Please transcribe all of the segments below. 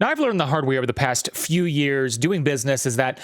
Now, I've learned the hard way over the past few years doing business is that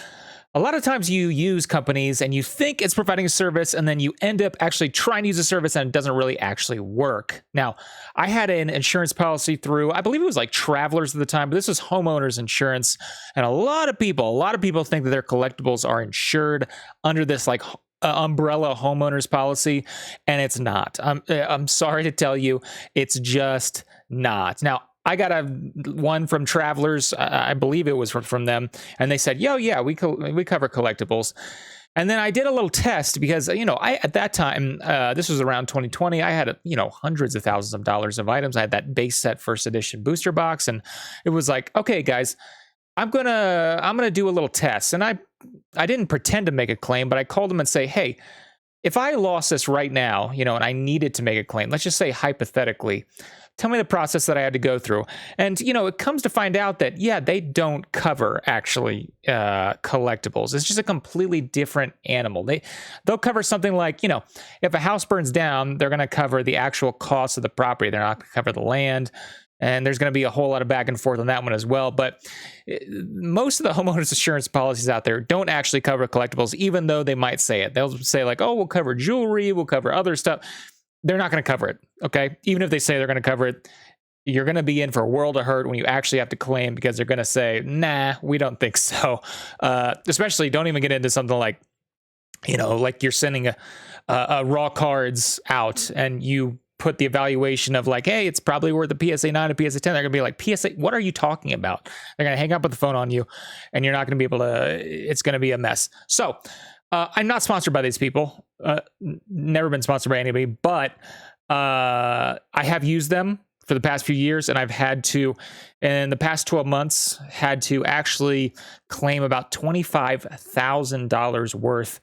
a lot of times you use companies and you think it's providing a service, and then you end up actually trying to use a service and it doesn't really actually work. Now, I had an insurance policy through, I believe it was like Travelers at the time, but this was homeowners insurance. And a lot of people think that their collectibles are insured under this like umbrella homeowners policy, and it's not. I'm sorry to tell you, it's just not. Now, I got one from Travelers. I believe it was from them. And they said, yo, yeah, we cover collectibles. And then I did a little test because, at that time, this was around 2020. I had, hundreds of thousands of dollars of items. I had that base set first edition booster box. And it was like, okay, guys, I'm going to do a little test. And I didn't pretend to make a claim, but I called them and say, hey, if I lost this right now, and I needed to make a claim, let's just say hypothetically, tell me the process that I had to go through. And, it comes to find out that, yeah, they don't cover actually collectibles. It's just a completely different animal. They'll cover something like, if a house burns down, they're going to cover the actual cost of the property. They're not going to cover the land. And there's going to be a whole lot of back and forth on that one as well. But most of the homeowners insurance policies out there don't actually cover collectibles, even though they might say it. They'll say like, oh, we'll cover jewelry, we'll cover other stuff. They're not going to cover it, okay? Even if they say they're going to cover it, you're going to be in for a world of hurt when you actually have to claim, because they're going to say, nah, we don't think so. Especially, don't even get into something like, like you're sending a raw cards out and you put the evaluation of like, hey, it's probably worth a PSA 9, a PSA 10. They're going to be like, PSA, what are you talking about? They're going to hang up with the phone on you, and you're not going to be able to, it's going to be a mess. So, I'm not sponsored by these people. Never been sponsored by anybody, but I have used them for the past few years, and I've had to, in the past 12 months, had to actually claim about $25,000 worth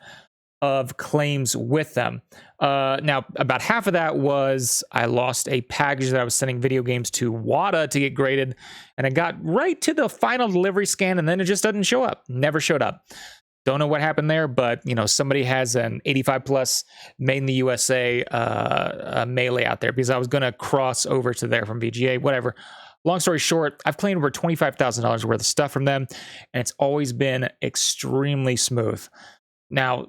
of claims with them. Now, about half of that was I lost a package that I was sending video games to WADA to get graded, and it got right to the final delivery scan, and then it just doesn't show up. Never showed up. Don't know what happened there, but somebody has an 85 plus made in the USA Melee out there, because I was going to cross over to there from VGA, whatever. Long story short, I've claimed over $25,000 worth of stuff from them, and it's always been extremely smooth. Now,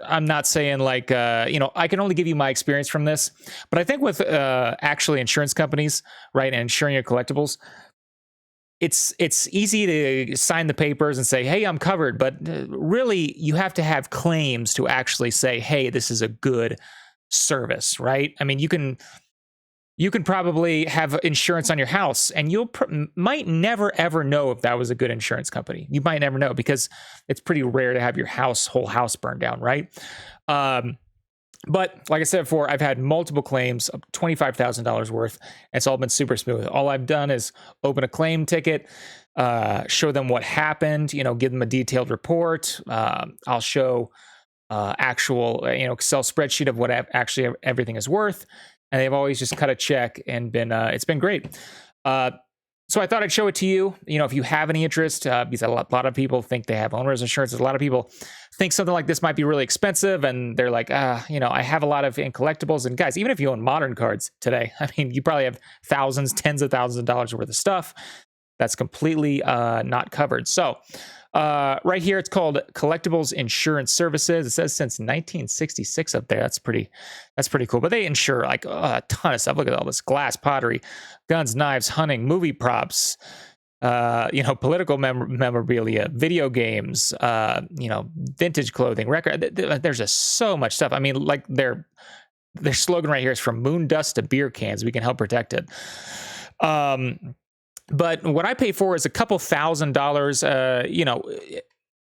I'm not saying like, I can only give you my experience from this, but I think with actually insurance companies, right, and insuring your collectibles, it's easy to sign the papers and say, hey, I'm covered. But really, you have to have claims to actually say, hey, this is a good service, right? I mean, you can probably have insurance on your house, and you might never, ever know if that was a good insurance company. You might never know, because it's pretty rare to have your whole house burned down, right? But like I said before, I've had multiple claims of $25,000 worth. And it's all been super smooth. All I've done is open a claim ticket, show them what happened, give them a detailed report. I'll show actual, Excel spreadsheet of what actually everything is worth. And they've always just cut a check and it's been great. So I thought I'd show it to you, if you have any interest, because a lot of people think they have owners insurance. A lot of people think something like this might be really expensive, and they're like, I have a lot of in collectibles. And guys, even if you own modern cards today, I mean, you probably have thousands, tens of thousands of dollars worth of stuff that's completely not covered. So right here, it's called Collectibles Insurance Services. It says since 1966 up there. That's pretty cool. But they insure like a ton of stuff. Look at all this: glass, pottery, guns, knives, hunting, movie props, political memorabilia, video games, vintage clothing, record. There's just so much stuff. I mean, like their slogan right here is "From moon dust to beer cans, we can help protect it." But what I pay for is a couple $1,000s.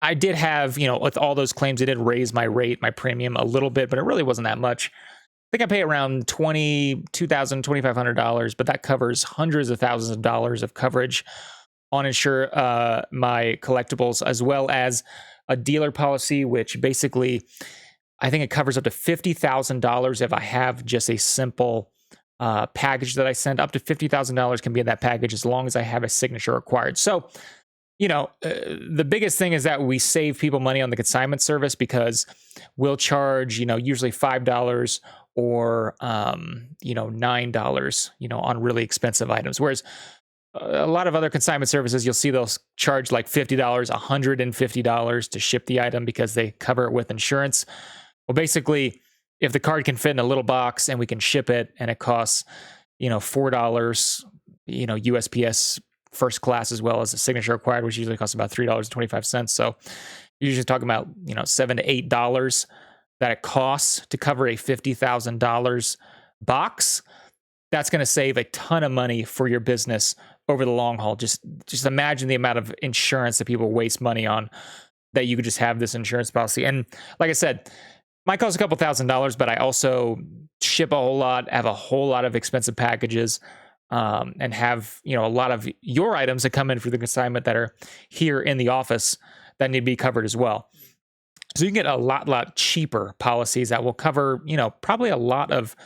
I did have, with all those claims, it did raise my premium a little bit, but it really wasn't that much. I think I pay around $2,000, $2,500, but that covers hundreds of thousands of dollars of coverage on my collectibles, as well as a dealer policy, which basically, I think it covers up to $50,000 if I have just a simple package that I send. Up to $50,000 can be in that package as long as I have a signature required. So, the biggest thing is that we save people money on the consignment service, because we'll charge, usually $5 or, $9, on really expensive items. Whereas A lot of other consignment services, you'll see they'll charge like $50, $150 to ship the item because they cover it with insurance. Well, basically, if the card can fit in a little box and we can ship it and it costs, $4, USPS first class as well as a signature required, which usually costs about $3.25. So you're usually talking about, $7 to $8 that it costs to cover a $50,000 box. That's going to save a ton of money for your business over the long haul. Just imagine the amount of insurance that people waste money on, that you could just have this insurance policy. And like I said, might cost a couple $1,000s, but I also ship a whole lot, have a whole lot of expensive packages, and have, a lot of your items that come in for the consignment that are here in the office that need to be covered as well. So you can get a lot cheaper policies that will cover, probably a lot of,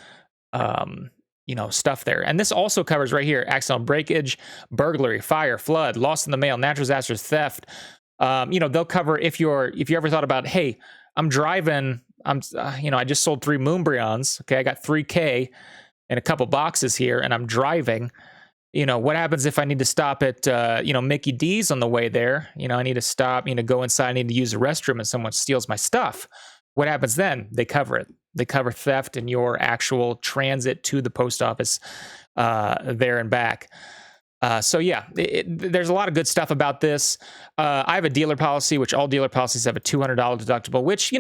stuff there. And this also covers right here: accidental breakage, burglary, fire, flood, loss in the mail, natural disasters, theft. They'll cover if you ever thought about, hey, I'm driving, I just sold 3 Moonbreons. Okay, I got 3K and a couple boxes here, and I'm driving. What happens if I need to stop at, Mickey D's on the way there? I need to stop, go inside, I need to use the restroom, and someone steals my stuff. What happens then? They cover it. They cover theft and your actual transit to the post office there and back. So yeah, there's a lot of good stuff about this. I have a dealer policy, which all dealer policies have a $200 deductible, which,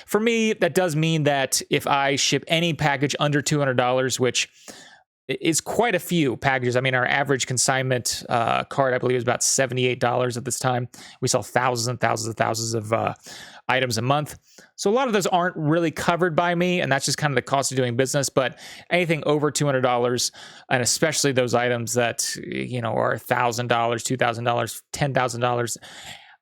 for me, that does mean that if I ship any package under $200, which is quite a few packages. I mean, our average consignment card, I believe, is about $78 at this time. We sell thousands and thousands and thousands of items a month. So a lot of those aren't really covered by me, and that's just kind of the cost of doing business. But anything over $200, and especially those items that, are $1,000, $2,000,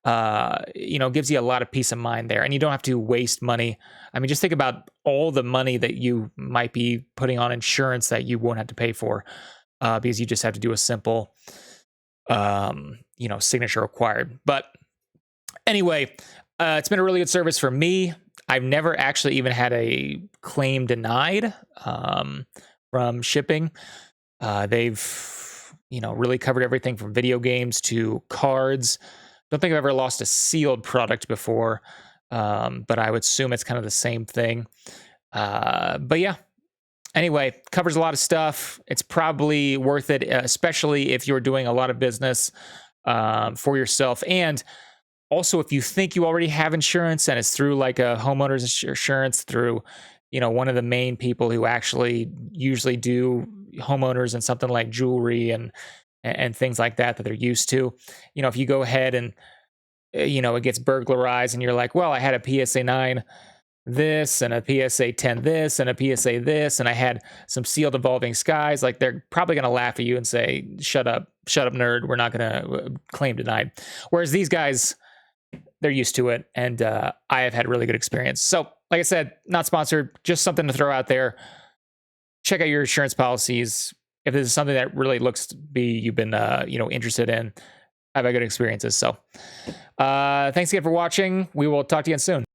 $10,000, gives you a lot of peace of mind there. And you don't have to waste money. I mean, just think about all the money that you might be putting on insurance that you won't have to pay for, because you just have to do a simple, signature required. But anyway, it's been a really good service for me. I've never actually even had a claim denied from shipping. They've, really covered everything from video games to cards. Don't think I've ever lost a sealed product before, but I would assume it's kind of the same thing. But yeah, anyway, covers a lot of stuff. It's probably worth it, especially if you're doing a lot of business for yourself. And also, if you think you already have insurance and it's through like a homeowner's insurance through, one of the main people who actually usually do homeowners and something like jewelry and things like that they're used to. If you go ahead and, it gets burglarized and you're like, well, I had a PSA 9 this and a PSA 10 this and a PSA this, and I had some sealed evolving skies, like they're probably going to laugh at you and say, shut up, nerd. We're not going to claim denied. Whereas these guys, they're used to it, and I have had really good experience. So, like I said, not sponsored, just something to throw out there. Check out your insurance policies. If this is something that really looks to be you've been interested in, I've had good experiences. So, thanks again for watching. We will talk to you again soon.